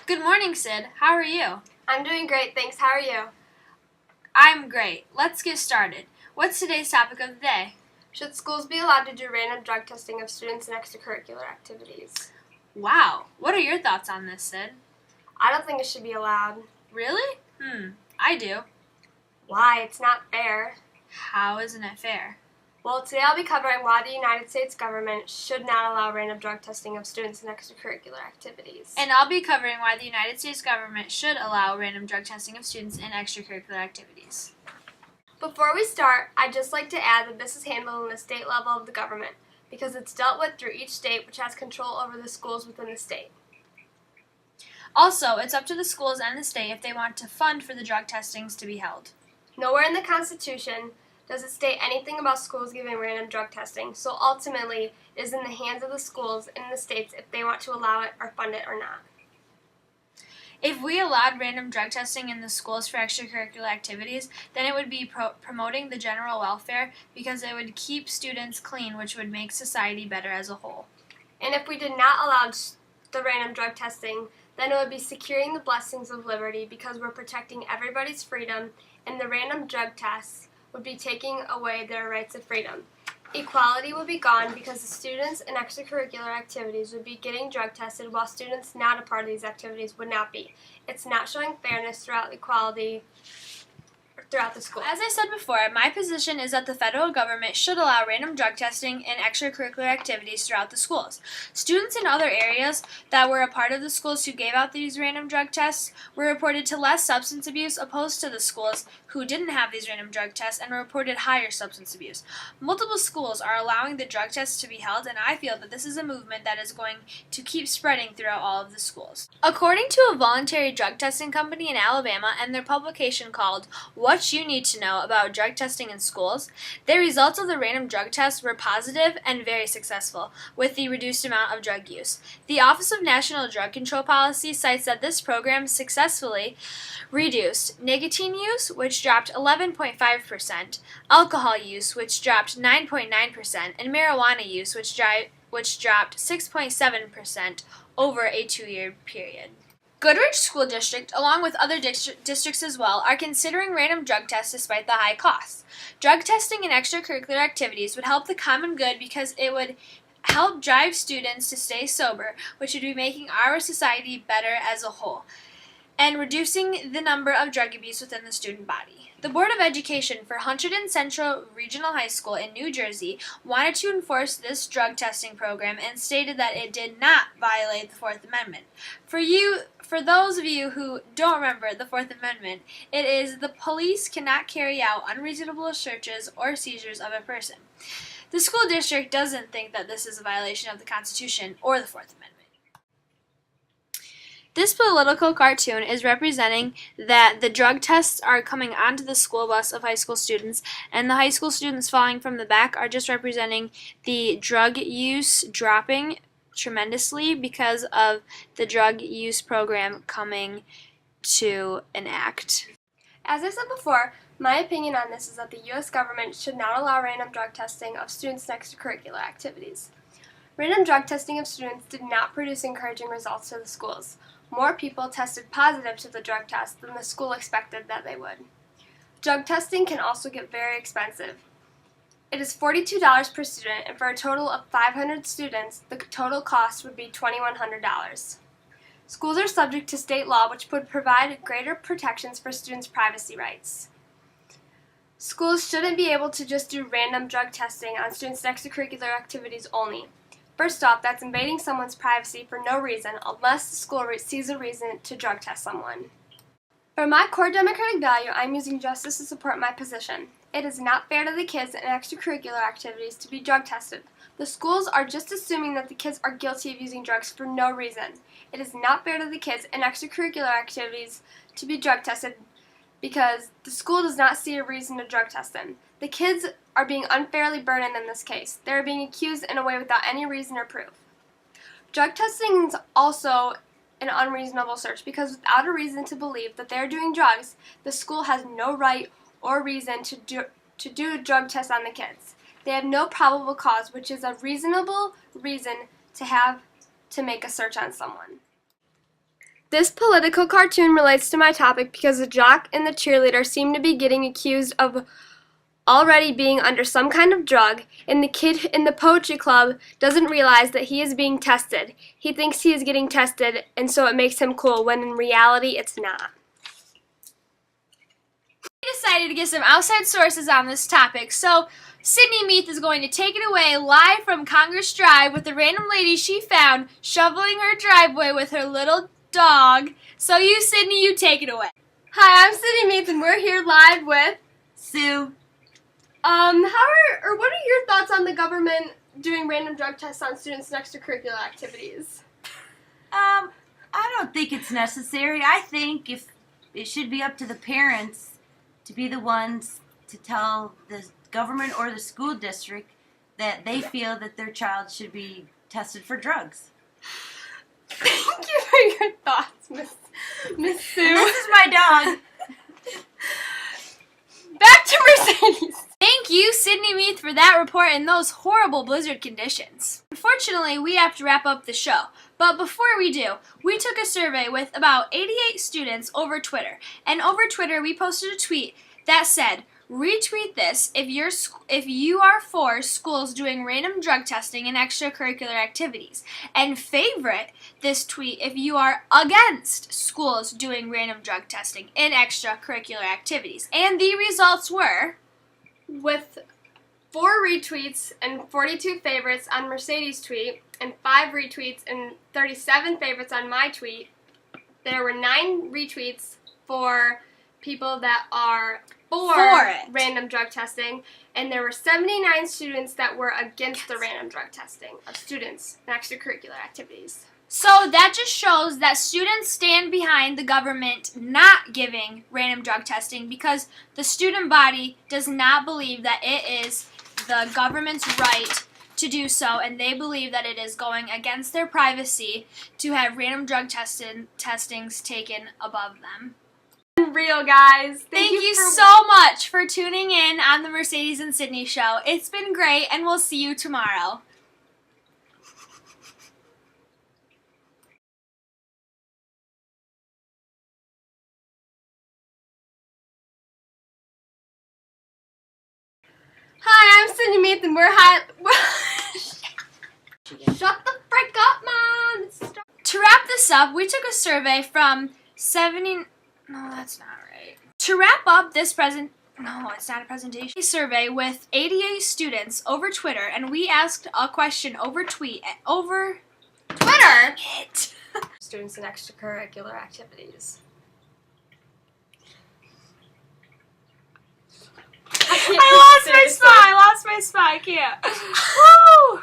Good morning, Sid. How are you? I'm doing great, thanks. How are you? I'm great. Let's get started. What's today's topic of the day? Should schools be allowed to do random drug testing of students in extracurricular activities? Wow. What are your thoughts on this, Sid? I don't think it should be allowed. Really? I do. Why? It's not fair. How isn't it fair? Well, today I'll be covering why the United States government should not allow random drug testing of students in extracurricular activities. And I'll be covering why the United States government should allow random drug testing of students in extracurricular activities. Before we start, I'd just like to add that this is handled on the state level of the government because it's dealt with through each state, which has control over the schools within the state. Also, it's up to the schools and the state if they want to fund for the drug testings to be held. Nowhere in the Constitution does it state anything about schools giving random drug testing, so ultimately it is in the hands of the schools and the states if they want to allow it or fund it or not. If we allowed random drug testing in the schools for extracurricular activities, then it would be promoting the general welfare because it would keep students clean, which would make society better as a whole. And if we did not allow the random drug testing, then it would be securing the blessings of liberty because we're protecting everybody's freedom, and the random drug tests would be taking away their rights of freedom. Equality would be gone because the students in extracurricular activities would be getting drug tested while students not a part of these activities would not be. It's not showing fairness throughout equality throughout the school. As I said before, my position is that the federal government should allow random drug testing in extracurricular activities throughout the schools. Students in other areas that were a part of the schools who gave out these random drug tests were reported to less substance abuse opposed to the schools who didn't have these random drug tests and reported higher substance abuse. Multiple schools are allowing the drug tests to be held, and I feel that this is a movement that is going to keep spreading throughout all of the schools. According to a voluntary drug testing company in Alabama and their publication called What You Need to Know About Drug Testing in Schools, the results of the random drug tests were positive and very successful with the reduced amount of drug use. The Office of National Drug Control Policy cites that this program successfully reduced nicotine use, which dropped 11.5%, alcohol use, which dropped 9.9%, and marijuana use, which dropped 6.7% over a 2-year period. Goodrich School District, along with other districts as well, are considering random drug tests despite the high costs. Drug testing in extracurricular activities would help the common good because it would help drive students to stay sober, which would be making our society better as a whole, and reducing the number of drug abuse within the student body. The Board of Education for Hunterdon Central Regional High School in New Jersey wanted to enforce this drug testing program and stated that it did not violate the Fourth Amendment. For those of you who don't remember the Fourth Amendment, it is the police cannot carry out unreasonable searches or seizures of a person. The school district doesn't think that this is a violation of the Constitution or the Fourth Amendment. This political cartoon is representing that the drug tests are coming onto the school bus of high school students, and the high school students falling from the back are just representing the drug use dropping tremendously because of the drug use program coming to an act. As I said before, my opinion on this is that the U.S. government should not allow random drug testing of students in extracurricular activities. Random drug testing of students did not produce encouraging results to the schools. More people tested positive to the drug test than the school expected that they would. Drug testing can also get very expensive. It is $42 per student, and for a total of 500 students, the total cost would be $2,100. Schools are subject to state law, which would provide greater protections for students' privacy rights. Schools shouldn't be able to just do random drug testing on students' extracurricular activities only. First off, that's invading someone's privacy for no reason unless the school sees a reason to drug test someone. For my core democratic value, I'm using justice to support my position. It is not fair to the kids in extracurricular activities to be drug tested. The schools are just assuming that the kids are guilty of using drugs for no reason. It is not fair to the kids in extracurricular activities to be drug tested because the school does not see a reason to drug test them. The kids are being unfairly burdened in this case. They are being accused in a way without any reason or proof. Drug testing is also an unreasonable search because without a reason to believe that they are doing drugs, the school has no right or reason to do a drug test on the kids. They have no probable cause, which is a reasonable reason to make a search on someone. This political cartoon relates to my topic because the jock and the cheerleader seem to be getting accused of already being under some kind of drug, and the kid in the poetry club doesn't realize that he is being tested. He thinks he is getting tested, and so it makes him cool, when in reality it's not. We decided to get some outside sources on this topic, so Sydnie Meath is going to take it away live from Congress Drive with the random lady she found shoveling her driveway with her little dog. So you, Sydnie, you take it away. Hi, I'm Sydnie Meath, and we're here live with Sue. What are your thoughts on the government doing random drug tests on students' extracurricular activities? I don't think it's necessary. I think if it should be up to the parents to be the ones to tell the government or the school district that they feel that their child should be tested for drugs. Thank you for your thoughts, Miss Sue. And this is my dog. Back to Mercedes. Thank you, Sydnie Meath, for that report in those horrible blizzard conditions. Unfortunately, we have to wrap up the show. But before we do, we took a survey with about 88 students over Twitter. And over Twitter, we posted a tweet that said, retweet this if you are for schools doing random drug testing and extracurricular activities. And favorite this tweet if you are against schools doing random drug testing and extracurricular activities. And the results were... With 4 retweets and 42 favorites on Mercedes' tweet, and 5 retweets and 37 favorites on my tweet, there were 9 retweets for people that are for random drug testing, and there were 79 students that were against the random drug testing of students in extracurricular activities. So that just shows that students stand behind the government not giving random drug testing because the student body does not believe that it is the government's right to do so, and they believe that it is going against their privacy to have random drug testings taken above them. Real, guys. Thank you so much for tuning in on the Mercedes and Sydnie show. It's been great, and we'll see you tomorrow. Hi, I'm Sydnie Meath, and we're Shut the frick up, Mom! To wrap this up, we took a survey from 70... No, that's not right. To wrap up this No, it's not a presentation. A survey with 88 students over Twitter, and we asked a question over Twitter. Students in extracurricular activities. I lost my spot. I can't. Woo!